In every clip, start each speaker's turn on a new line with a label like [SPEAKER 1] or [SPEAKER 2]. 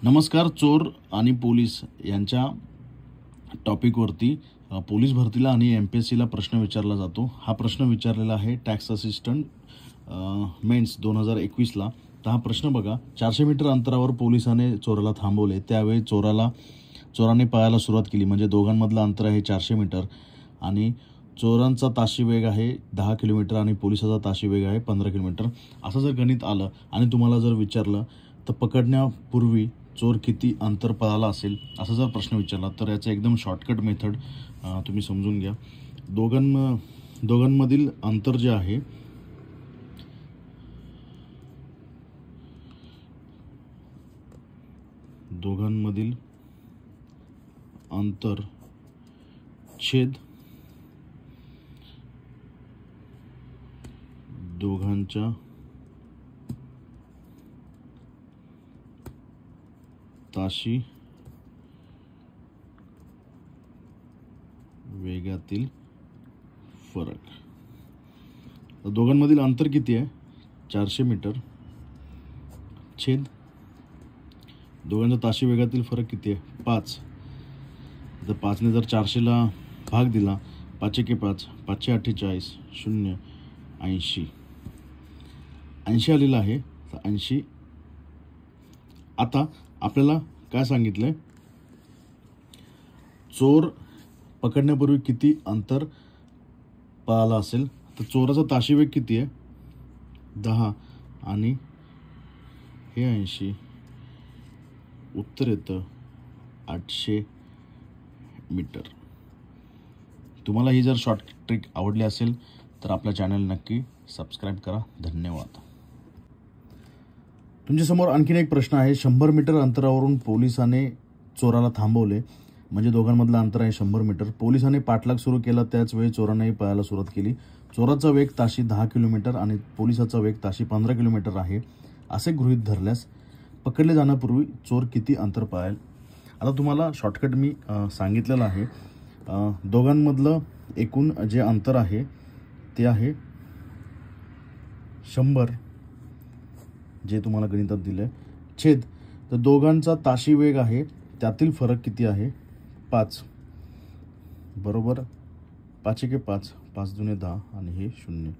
[SPEAKER 1] नमस्कार. चोर आणि पोलीस यांच्या टॉपिकवरती पोलीस भरतीला आणि MPSCला प्रश्न विचारला जातो. हा प्रश्न विचारलेला आहे टॅक्स असिस्टंट मेन्स 2021ला. तर हा प्रश्न बघा. 400 मीटर अंतरावर पोलिसाने चोराला थांबवले. त्यावेळी चोराने पळायला सुरुवात केली. म्हणजे दोघांमधलं अंतर आहे 400 मीटर आणि चोरांचा ताशी वेग आहे 10 किलोमीटर आणि पोलिसाचा ताशी वेग आहे 15 किलोमीटर. असं जर गणित आलं आणि तुम्हाला जर विचारलं तर पकडण्यापूर्वी चोर किती अंतर पळाला असेल असा जर प्रश्न विचारला तर याचं एकदम शॉर्टकट मेथड तुम्ही समजून घ्या. दोघांमधील अंतर जे आहे दोघांमधील अंतर छेद दोघांच्या ताशी वेगातील फरक. तर दोघांमधील अंतर किती आहे? 400 मीटर छेद दोघांच्या ताशी वेगातील फरक किती आहे? 5. तर 5ने जर 400ला भाग दिला, 5 एके 5, 5 48, 0 80 आलेला आहे. तर 80. आता आपल्याला काय सांगितलंय? चोर पकडण्यापूर्वी किती अंतर पळाला असेल. तर चोराचा ताशी वेग किती आहे? 10 आणि हे 80. उत्तर येतं 800 मीटर. तुम्हाला ही जर शॉर्ट ट्रिक आवडली असेल तर आपल्या चॅनल नक्की सबस्क्राईब करा. धन्यवाद. तुमच्यासमोर आणखीन एक प्रश्न आहे. 100 मीटर अंतरावरून पोलिसाने चोराला थांबवले. म्हणजे दोघांमधलं अंतर आहे 100 मीटर. पोलिसाने पाठलाग सुरू केला. त्याच वेळी चोरानेही पळायला सुरुवात केली. चोराचा वेग ताशी 10 किलोमीटर आणि पोलिसाचा वेग ताशी 15 किलोमीटर आहे असे गृहीत धरल्यास पकडले जाण्यापूर्वी चोर किती अंतर पळेल? आता तुम्हाला शॉर्टकट मी सांगितलेलं आहे. दोघांमधलं एकूण जे अंतर आहे ते आहे 100 जे तुम्हाला गणितात दिलं आहे छेद. तर दोघांचा ताशी वेग आहे त्यातील फरक किती आहे? 5 बरोबर 5 एके 5, 5 दुने 10 आणि हे 0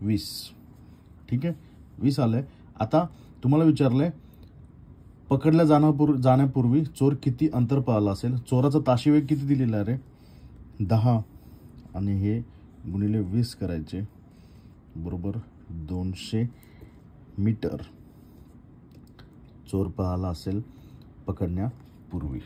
[SPEAKER 1] 20. ठीक आहे, 20 आलंय. आता तुम्हाला विचारलंय पकडल्या जाण्यापूर्वी चोर किती अंतर पळाला असेल. चोराचा ताशी वेग किती दिलेला आहे रे? 10 आणि हे गुणिले 20 करायचे बरोबर 200 मीटर चोर पळाला असेल पकडण्यापूर्वी.